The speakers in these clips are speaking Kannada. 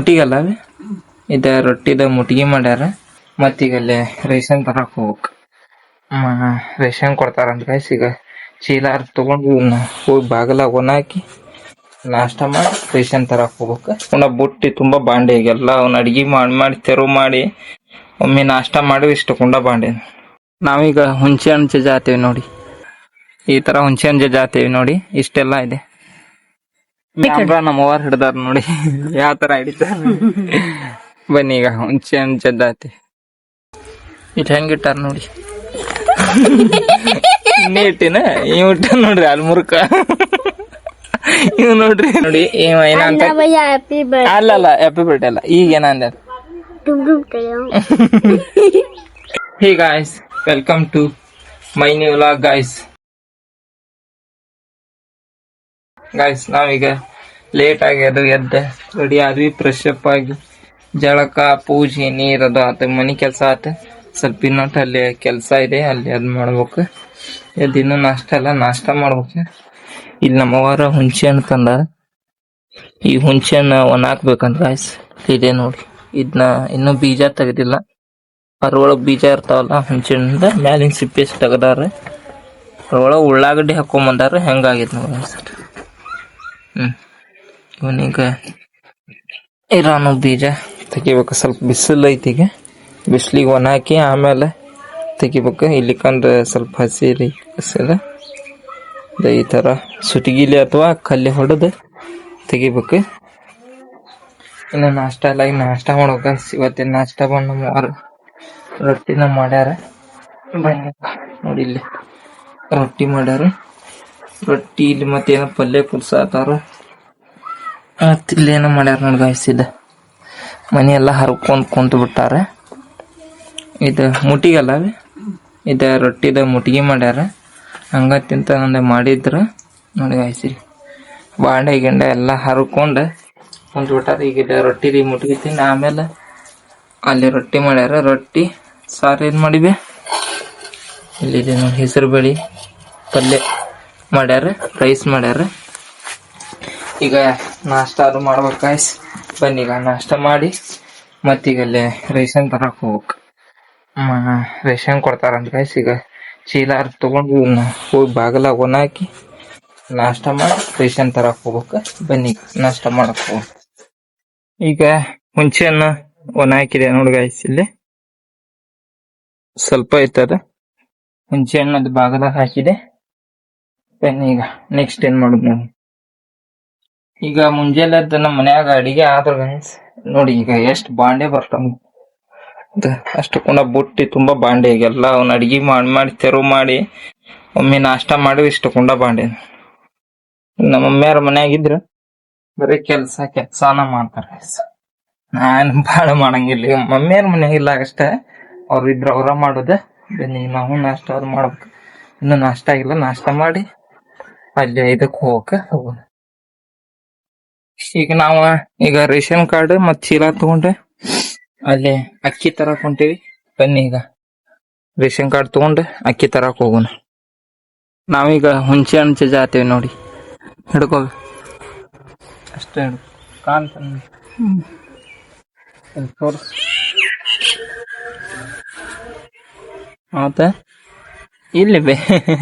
ಮುಟ್ಟಿಗಲ್ಲ ಇದ ರೊಟ್ಟಿದ ಮುಟ್ಟಿಗೆ ಮಾಡ್ಯಾರ. ಮತ್ತೀಗ ಅಲ್ಲೇ ರೇಷನ್ ತರಕ್ ಹೋಗ್ಬೇಕು. ರೇಷನ್ ಕೊಡ್ತಾರಂತ ಗೈಸ್. ಈಗ ಚೀಲ ತಗೊಂಡು ಹೋಗಿ ಬಾಗಲಾಗ ಒಣ ಹಾಕಿ ನಾಷ್ಟ ಮಾಡಿ ರೇಷನ್ ತರಕ್ ಹೋಗ್ಬೇಕು. ಅವನ ಬುಟ್ಟಿ ತುಂಬಾ ಬಾಂಡೆ ಈಗೆಲ್ಲ ಅವ್ನ ಅಡ್ಗಿ ಮಾಡಿ ತೆರವು ಮಾಡಿ ಒಮ್ಮೆ ನಾಷ್ಟ ಮಾಡಿ ಇಷ್ಟು ಕುಂಡ ಬಾಂಡೆ. ನಾವೀಗ ಹುಂಚೆ ಹಣ್ಣು ಜಜ್ಜ ಹಾತೇವಿ ನೋಡಿ. ಈ ತರ ಹುಂಚೆ ಹಣ್ಣು ಜಜ್ಜ ಹಾತೇವಿ ನೋಡಿ. ಇಷ್ಟೆಲ್ಲಾ ಇದೆ. ನಮ್ಮ ಅವ್ವಾರ ಹಿಡ್ದಾರ ನೋಡಿ ಯಾವ ತರ ಹಿಡಿತಾರ. ಬನ್ನಿ ಈಗ ಹುಂಚೆ ಹಣ್ಣು ಜಜ್ಜ ಹಾತಿ ಇಟ್ ಹೆಂಗಿಟ್ಟಾರ ನೋಡಿ. ನೀಟಿನ ಇಟ್ಟ ನೋಡ್ರಿ ಅಲ್ಮುರ್ಕ. ಇವ್ ನೋಡ್ರಿ ನೋಡಿ ಏನಂತ ಅಲ್ಲಲ್ಲ ಹ್ಯಾಪಿ ಬರ್ಡೇ ಅಲ್ಲ. ಈಗ ಏನಂದ hey guys, welcome to my new vlog guys. ನಾವೀಗ ಲೇಟ್ ಆಗಿ ಅದು ಎದ್ದೆ ರೆಡಿ ಆದ್ವಿ, ಫ್ರೆಶ್ ಅಪ್ ಆಗಿ ಜಳಕ ಪೂಜೆ ನೀರದು ಆತ, ಮನಿ ಕೆಲ್ಸ ಆತ. ಸ್ವಲ್ಪ ಇನ್ನೊಟ್ಟು ಅಲ್ಲಿ ಕೆಲ್ಸ ಇದೆ, ಅಲ್ಲಿ ಅದ್ ಮಾಡ್ಬೇಕು. ದಿನ ನಾಷ್ಟ ಮಾಡ್ಬೇಕು. ಇಲ್ಲಿ ನಮ್ಮವಾರ ಹುಂಚೆ ಹಣ್ಣು ತಂದ. ಈ ಹುಂಚೆ ಹಣ್ಣು ಒಣ ಹಾಕ್ಬೇಕಂತ ಗಾಯ್ಸ್. ಇದೆ ನೋಡಿ, ಇದನ್ನ ಇನ್ನೂ ಬೀಜ ತೆಗ್ದಿಲ್ಲ. ಅದ್ರೊಳಗ್ ಬೀಜ ಇರ್ತಾವಲ್ಲ ಹುಂಚೆ ಹಣ್ಣಿಂದ ಮ್ಯಾಲಿನ ಸಿಪ್ಪೆ ತೆಗ್ದಾರ. ಅದ್ರೊಳಗ ಉಳ್ಳಾಗಡ್ಡಿ ಹಾಕೊಂಬಂದಾರ. ಹೆಂಗಾಗೈತ್ ನೋಡಿ ಸರ್. ಇವನೀಗ ಇರಾನು ಬೀಜ ತೆಗಿಬೇಕು. ಸ್ವಲ್ಪ ಬಿಸಿಲು ಐತಿಗೆ, ಬಿಸಿಲಿಗೆ ಒಣ ಹಾಕಿ ಆಮೇಲೆ ತೆಗಿಬೇಕು. ಇಲ್ಲಿಕಂದ್ರೆ ಸ್ವಲ್ಪ ಹಸಿರಿ ಬಿಸಿಲು ಈ ತರ ಸುಟಿಗಿಲಿ ಅಥವಾ ಕಲ್ಲಿ ಹೊಡೆದು ತೆಗಿಬೇಕು. ಇನ್ನು ನಾಷ್ಟ ಎಲ್ಲ ಈಗ ನಾಷ್ಟ ಮಾಡ್ಬೇಕು. ಇವತ್ತಿನ ನಾಷ್ಟ ಬಂದು ಮೂವರು ರೊಟ್ಟಿನ ಮಾಡ್ಯಾರ. ನೋಡಿ ಇಲ್ಲಿ ರೊಟ್ಟಿ ಮಾಡ್ಯಾರ. ರೊಟ್ಟಿ ಇಲ್ಲಿ ಮತ್ತೇನೋ ಪಲ್ಯ ಕುಡ್ಸಾತಾರ. ಇಲ್ಲೇನೋ ಮಾಡ್ಯಾರ ನೋಡಿ ಗಾಯ್ಸಿದ. ಮನೆ ಎಲ್ಲ ಹರ್ಕೊಂಡ್ ಕುಂತು ಬಿಟ್ಟಾರ. ಇದು ಮುಟ್ಟಿಗಲ್ಲ ಇದ ರೊಟ್ಟಿದ ಮುಟ್ಟಿಗೆ ಮಾಡ್ಯಾರ. ಹಂಗ ತಿಂತ ನಂದೆ ಮಾಡಿದ್ರ ನೋಡಿ ಗಾಯ್ಸಿರಿ. ಬಾಂಡೆ ಗಿಂಡೆ ಎಲ್ಲ ಹರ್ಕೊಂಡು ಕುಂತು ಬಿಟ್ಟಾರ. ಈಗ ರೊಟ್ಟಿ ಮುಟ್ಟಿಗೆ ತಿಂದು ಆಮೇಲೆ ಅಲ್ಲಿ ರೊಟ್ಟಿ ಮಾಡ್ಯಾರ. ರೊಟ್ಟಿ ಸಾರು ಏನ್ ಮಾಡಿವೆ ಇಲ್ಲಿದೆ ನೋಡಿ. ಹೆಸರು ಬೇಳೆ ಪಲ್ಯ ಮಾಡ್ಯಾರ, ರೈಸ್ ಮಾಡ್ಯಾರ. ಈಗ ನಾಷ್ಟ ಅದು ಮಾಡ್ಬೇಕು ಗಾಯ್ಸ್. ಬನ್ನಿ ಈಗ ನಾಷ್ಟ ಮಾಡಿ ಮತ್ತೀಗ ಅಲ್ಲೇ ರೇಷನ್ ತರಕ್ ಹೋಗ್ಬೇಕು. ರೇಷನ್ ಕೊಡ್ತಾರಂತ ಗಾಯ್ಸ್. ಈಗ ಚೀಲ ತಗೊಂಡು ಹೋಗಿ ಬಾಗಲಾಗ ಒಣ ಹಾಕಿ ನಾಷ್ಟ ಮಾಡಿ ರೇಷನ್ ತರಕ್ ಹೋಗ್ಬೇಕು. ಬನ್ನಿ ನಾಷ್ಟ ಮಾಡಕ್ ಹೋಗ. ಈಗ ಹುಂಚೆ ಹಣ್ಣು ಒಣ ಹಾಕಿದೆ ನೋಡಿ ಗಾಯ್ಸ್. ಇಲ್ಲಿ ಸ್ವಲ್ಪ ಐತದ ಹುಂಚೆ ಹಣ್ಣು ಅದು ಬಾಗಲಾಗ ಹಾಕಿದೆ. ಬನ್ನಿ ಈಗ ನೆಕ್ಸ್ಟ್ ಏನ್ ಮಾಡುದು ನೋಡಿ. ಈಗ ಮುಂಜಾನೆ ನಮ್ಮ ಮನ್ಯಾಗ ಅಡಿಗೆ ಆದ್ರ ಗೈಸ್ ನೋಡಿ. ಈಗ ಎಷ್ಟು ಬಾಂಡೆ ಬರ್ತಾವ ಅಷ್ಟು ಕೂಡ ಬುಟ್ಟಿ ತುಂಬಾ ಬಾಂಡೆ. ಈಗೆಲ್ಲ ಅವ್ನ ಅಡ್ಗಿ ಮಾಡಿ ತೆರವು ಮಾಡಿ ಒಮ್ಮೆ ನಾಷ್ಟ ಮಾಡಿ ಇಷ್ಟು ಕುಂಡ ಬಾಂಡೆ. ನಮ್ಮ ಮಮ್ಮಿಯಾರ ಮನ್ಯಾಗಿದ್ರ ಬರೀ ಕೆಲ್ಸಾನ ಮಾಡ್ತಾರ. ನಾನ್ ಬಾಳ ಮಾಡಂಗಿಲ್ಲ. ಈಗ ಮಮ್ಮಿಯಾರ ಮನ್ಯಾಗಿಲ್ಲ ಅಷ್ಟೇ, ಅವ್ರ ಇದ್ರ ಅವ್ರ ಮಾಡೋದ. ಬನ್ನಿ ನಾವು ನಾಷ್ಟ ಅವ್ರು ಮಾಡ್ಬೇಕು. ಇನ್ನು ನಾಷ್ಟ ಆಗಿಲ್ಲ, ನಾಷ್ಟ ಮಾಡಿ ಅಲ್ಲಿ ಇದಕ್ ಹೋಗೋಣ. ಈಗ ಈಗ ರೇಷನ್ ಕಾರ್ಡ್ ಮತ್ ಚೀಲ ತಗೊಂಡ್ರೆ ಅಲ್ಲಿ ಅಕ್ಕಿ ತರಕ್ ಹೊಂಟೇವಿ. ಬನ್ನಿ ಈಗ ರೇಷನ್ ಕಾರ್ಡ್ ತಗೊಂಡು ಅಕ್ಕಿ ತರಕ್ ಹೋಗೋಣ. ನಾವೀಗ ಹುಂಚೆ ಹಣ್ಣು ಜಜ್ಜ ಹಾತೇವಿ ನೋಡಿ. ಹಿಡ್ಕೋ ಅಷ್ಟೇ ಕಾಣ್ತ ತೋರ್ಸ್ ಆತ ಇಲ್ಲಿ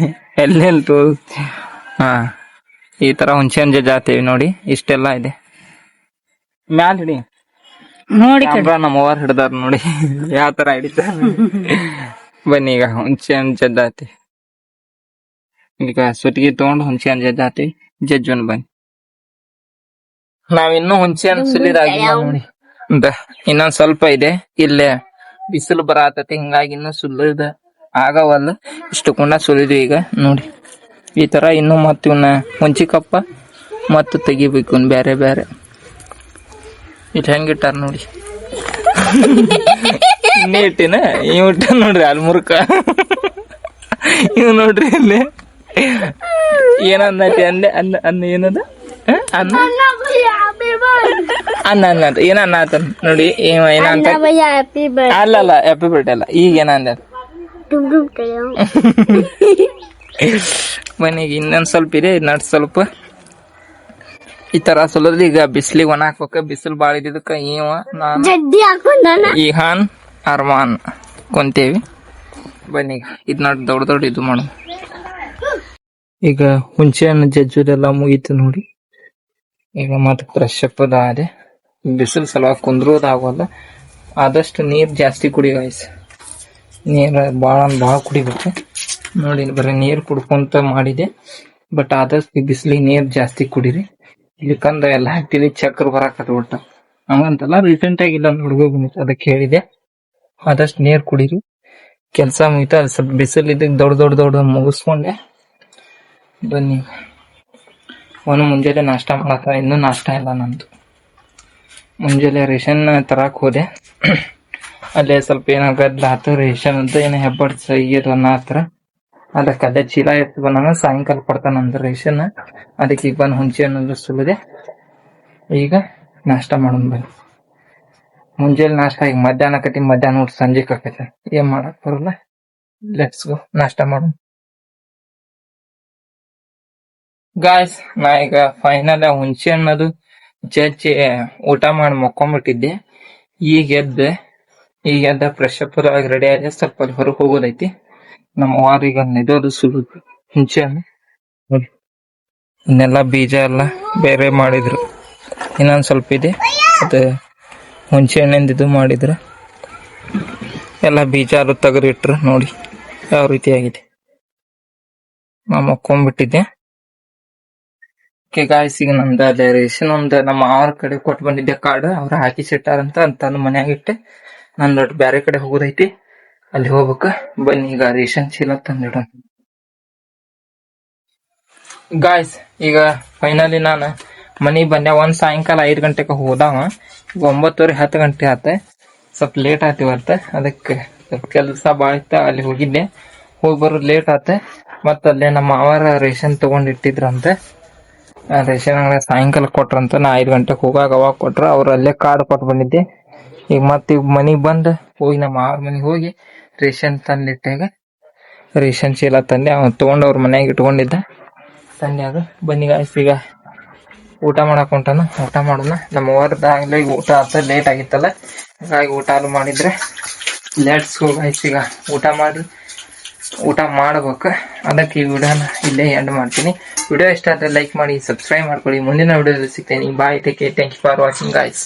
ಎಲ್ಲೆಲ್ಲಿ ತೋರ್ಸ್. ಈ ತರ ಹುಂಚೆ ಹಣ್ಣು ಜಜ್ಜ ಹಾತೇವಿ ನೋಡಿ. ಇಷ್ಟೆಲ್ಲ ಇದೆ. ಮ್ಯಾಲ ಹಿಡಿ ನೋಡಿ. ನಮ್ಮ ಅವ್ವಾರ ಹಿಡ್ದಾರ ನೋಡಿ ಯಾವ ತರ ಹಿಡಿತಾರ. ಬನ್ನಿ ಈಗ ಹುಂಚೆ ಹಣ್ಣು ಜಜ್ಜ ಹಾತಿ. ಈಗ ಸುತ್ತಿಗೆ ತಗೊಂಡು ಹುಂಚೆ ಹಣ್ಣು ಜಜ್ಜ ಹಾತಿ. ಜಜ್ಜೋನ್ ಬನ್ನಿ. ನಾವಿನ್ನೂ ಹುಂಚೆ ಹಣ್ಣು ಸುಲಿದಾಗಿಲ್ಲ ನೋಡಿ. ಇನ್ನೊಂದ್ ಸ್ವಲ್ಪ ಇದೆ. ಇಲ್ಲೇ ಬಿಸಿಲು ಬರತೈತಿ, ಹಿಂಗಾಗಿ ಇನ್ನೂ ಸುಲಿದ ಆಗವಲ್ಲ. ಇಷ್ಟು ಕುಂಡ ಸುಲಿದ್ವಿ ಈಗ ನೋಡಿ. ಈ ತರ ಇನ್ನು ಮತ್ ಇವನ್ನ ಹುಂಚಿ ಕಪ್ಪ ಮತ್ತು ತೆಗಿಬೇಕು ಬ್ಯಾರೆ ಬ್ಯಾರೆ. ಇಟ್ ಹೆಂಗಿಟ್ಟಾರ ನೋಡಿ. ನೀಟಿನ ಇಟ್ಟ ನೋಡ್ರಿ ಅಲ್ಮುರ್ಕ. ಇವ್ ನೋಡ್ರಿ ಇಲ್ಲಿ ಏನನ್ನತಿ ಅಂದೆ ಅನ್ನ ಏನದ ಅನ್ನ ಏನನ್ನ ಆತ ನೋಡಿ. ಏನಂತ ಅಲ್ಲಲ್ಲ ಹ್ಯಾಪಿ ಬರ್ಡೇ ಅಲ್ಲ. ಈಗ ಏನಂದ ಮನೆಗೆ ಇನ್ನೊಂದ್ ಸ್ವಲ್ಪ ಇದೆ. ನಟ್ ಸ್ವಲ್ಪ ಈ ತರ ಸುಲದ ಈಗ ಬಿಸಿಲಿಗೆ ಒಣ ಹಾಕ್ಬೇಕ. ಬಿಸಿಲು ಬಾಳ ಇದ್ದಿದ್ದಕ್ಕ ಇವ ನಾನು ಜಡ್ಡಿ ಹಾಕೊಂಡಾನ ಇಹಾನ್ ಅರ್ಮಾನ್ ಕೊಂತೇವಿ. ಬನ್ನಿ ಇದ್ ನೋಡಿ ದೊಡ್ಡ ದೊಡ್ಡ ಇದು ಮಾಡ. ಈಗ ಹುಂಚೆ ಹಣ್ಣು ಜಜ್ಜುದೆಲ್ಲ ಮುಗೀತು ನೋಡಿ. ಈಗ ಮತ್ತೆ ಫ್ರೆಶ್ ಅಪ್ ಅದೇ ಬಿಸಿಲು ಸಲುವಾಗಿ ಕುಂದ್ರೋದಾಗಲ್ಲ. ಆದಷ್ಟು ನೀರ್ ಜಾಸ್ತಿ ಕುಡಿ ಗಾಯ್ಸ್. ನೀರ್ ಭಾಳ ಕುಡಿಬೇಕು ನೋಡಿ. ಬರೀ ನೀರ್ ಕುಡ್ಕೊಂತ ಮಾಡಿದೆ. ಬಟ್ ಆದಷ್ಟು ಬಿಸಿಲಿಗೆ ನೀರ್ ಜಾಸ್ತಿ ಕುಡೀರಿ. ಇಲ್ಲಿಕಂದ ಎಲ್ಲ ಹಾಕ್ತಿವಿ ಚಕ್ರ ಬರಾಕತ್ ಒಟ್ಟ ಹಂಗಂತಲ್ಲ. ರೀಸೆಂಟ್ ಆಗಿ ಇಲ್ಲ ಹುಡುಗ ಬಂದಿತ್ತು ಅದಕ್ಕೆ ಹೇಳಿದೆ ಆದಷ್ಟು ನೀರ್ ಕುಡೀರಿ. ಕೆಲ್ಸ ಮುಗಿತ ಅದು ಸ್ವಲ್ಪ ಬಿಸಿಲು ಇದ್ದಾಗ ದೊಡ್ಡ ಮುಗಿಸ್ಕೊಂಡೆ. ಬನ್ನಿ ಅವನು ಮುಂಜಾನೆ ನಾಷ್ಟ ಮಾಡತ್ತ. ಇನ್ನೂ ನಾಷ್ಟ ಇಲ್ಲ ನಂದು. ಮುಂಜಾನೆ ರೇಷನ್ ತರಾಕ್ ಹೋದೆ. ಅಲ್ಲೇ ಸ್ವಲ್ಪ ಏನೋ ಗದ್ದಲ ಆತು. ರೇಷನ್ ಅಂತ ಏನೋ ಹೆಬ್ಬಡ್ಸ ಈಗಿರೋ ಹತ್ರ ಅದಕ್ಕೆ ಅದೇ ಚೀಲ ಎತ್ತು ಬಂದ ಸಾಯಂಕಾಲ ಕೊಡ್ತಾನಂದ್ರ ರೇಷನ್. ಅದಕ್ಕೆ ಈಗ ಬಂದು ಹುಂಚೆ ಹಣ್ಣು ಸುಲಿದೆ. ಈಗ ನಾಷ್ಟ ಮಾಡೋಣ ಬನ್ನಿ. ಮುಂಜಾನೆ ನಾಷ್ಟ ಈಗ ಮಧ್ಯಾಹ್ನ ಆಕತಿ. ಮಧ್ಯಾಹ್ನ ಊಟ ಸಂಜೆಕ್ ಆಕೈತೆ. ಏನ್ ಮಾಡಕ್ ಬರಲ್ಲ. ಲೆಟ್ಸ್ ಗೋ ನಾಷ್ಟ ಮಾಡೋಣ ಗಾಯ್ಸ್. ನಾ ಈಗ ಫೈನಲ್ ಹುಂಚೆ ಹಣ್ಣದು ಜಜ್ಜಿ ಊಟ ಮಾಡಿ ಮಕ್ಕೊಂಡ್ಬಿಟ್ಟಿದ್ದೆ. ಈಗ ಎದ್ದ ಫ್ರೆಶ್ ಅಪ್ ಆಗಿ ರೆಡಿ ಆಗಿದೆ. ಸ್ವಲ್ಪ ಅಲ್ಲಿ ಹೊರಗೆ ಹೋಗೋದೈತಿ. ನಮ್ಮ ವಾರಿಗೆ ನೆದೋದು ಸುಲಿದು ಹುಂಚೆ ಹಣ್ಣು ನೋಡಿ. ಇನ್ನೆಲ್ಲ ಬೀಜ ಎಲ್ಲ ಬೇರೆ ಮಾಡಿದ್ರು. ಇನ್ನೊಂದ್ ಸ್ವಲ್ಪ ಇದೆ ಅದು ಹುಂಚೆ ಹಣ್ಣಿಂದ ಇದು ಮಾಡಿದ್ರು. ಎಲ್ಲ ಬೀಜ ಎಲ್ಲ ತೆಗೆದಿಟ್ರು ನೋಡಿ ಯಾವ ರೀತಿ ಆಗಿದೆ. ನಾ ಮಕ್ಕೊಂಡ್ಬಿಟ್ಟಿದ್ದೆ. ಗಾಯ್ಸ್ ಈಗ ನಮ್ದು ಅದೇ ರೇಷನ್ ಒಂದು ನಮ್ಮ ಅವ್ರ ಕಡೆ ಕೊಟ್ಟು ಬಂದಿದ್ದೆ ಕಾರ್ಡ್. ಅವ್ರ ಹಾಕಿ ಸಿಟ್ಟಾರಂತ ತಂದು ಮನ್ಯಾಗ ಇಟ್ಟೆ. ನಂದು ಬ್ಯಾರೆ ಕಡೆ ಹೋಗೋದೈತಿ. ಅಲ್ಲಿ ಹೋಗ್ಬೇಕ. ಬನ್ನಿ ಈಗ ರೇಷನ್ ಚೀಲ ತಂದಿಡ ಗಾಯ್ಸ್. ಈಗ ಫೈನಲಿ ನಾನು ಮನಿಗ್ ಬಂದೆ. ಒಂದ್ ಸಾಯಂಕಾಲ 5 ಗಂಟೆಗೆ ಹೋದಾವ. ಈಗ 9:30 10 ಗಂಟೆ ಆತ. ಸ್ವಲ್ಪ ಲೇಟ್ ಆತ ಇವತ್ತ. ಅದಕ್ಕೆ ಸ್ವಲ್ಪ ಕೆಲಸ ಬಾಳ ಇತ್ತ. ಅಲ್ಲಿ ಹೋಗಿದ್ದೆ. ಹೋಗಿ ಬರೋದು ಲೇಟ್ ಆತ. ಮತ್ತ ಅಲ್ಲೇ ನಮ್ಮ ಅವರ ರೇಷನ್ ತಗೊಂಡಿಟ್ಟಿದ್ರಂತೆ. ರೇಷನ್ ಅಂಗಡಿ ಸಾಯಂಕಾಲ ಕೊಟ್ರಂತ. ನಾ 5 ಗಂಟೆಗೆ ಹೋಗಾಗ ಅವಾಗ ಕೊಟ್ರ. ಅವ್ರು ಅಲ್ಲೇ ಕಾರ್ಡ್ ಕೊಟ್ಟು ಬಂದಿದ್ದೆ. ಈಗ ಮತ್ತೆ ಈಗ ಮನಿಗ್ ಬಂದ್ ಹೋಗಿ ನಮ್ಮ ಅವ್ರ ಮನಿಗ್ ಹೋಗಿ ರೇಷನ್ ತಂದಿಟ್ಟಾಗ ರೇಷನ್ ಚೀಲ ತಂದೆ. ಅವ್ನು ತಗೊಂಡ್ ಅವ್ರ ಮನ್ಯಾಗ ಇಟ್ಕೊಂಡಿದ್ದ ತಂದ್ಯಾಗ. ಬನ್ನಿ ಗಾಯ್ಸ್ ಈಗ ಊಟ ಮಾಡಕ್ ಹೊಂಟಾನ. ಊಟ ಮಾಡೋಣ. ನಮ್ಮ ಹೊರದಾಗ್ಲೇ ಈಗ ಊಟ ಆತ. ಲೇಟ್ ಆಗಿತ್ತಲ್ಲ ಹಾಗಾಗಿ ಊಟ ಮಾಡಿದ್ರೆ ಲೆಟ್ಸ್ ಗೋ ಗಾಯ್ಸ್. ಈಗ ಊಟ ಮಾಡ್ಬೇಕು. ಅದಕ್ಕೆ ಈ ವಿಡಿಯೋನ ಇಲ್ಲೇ ಎಂಡ್ ಮಾಡ್ತೀನಿ. ವಿಡಿಯೋ ಇಷ್ಟ ಆದ್ರೆ ಲೈಕ್ ಮಾಡಿ, ಸಬ್ಸ್ಕ್ರೈಬ್ ಮಾಡ್ಕೊಳ್ಳಿ. ಮುಂದಿನ ವಿಡಿಯೋದಲ್ಲಿ ಸಿಗ್ತೇನೆ. Bye, take care, thank you for watching guys.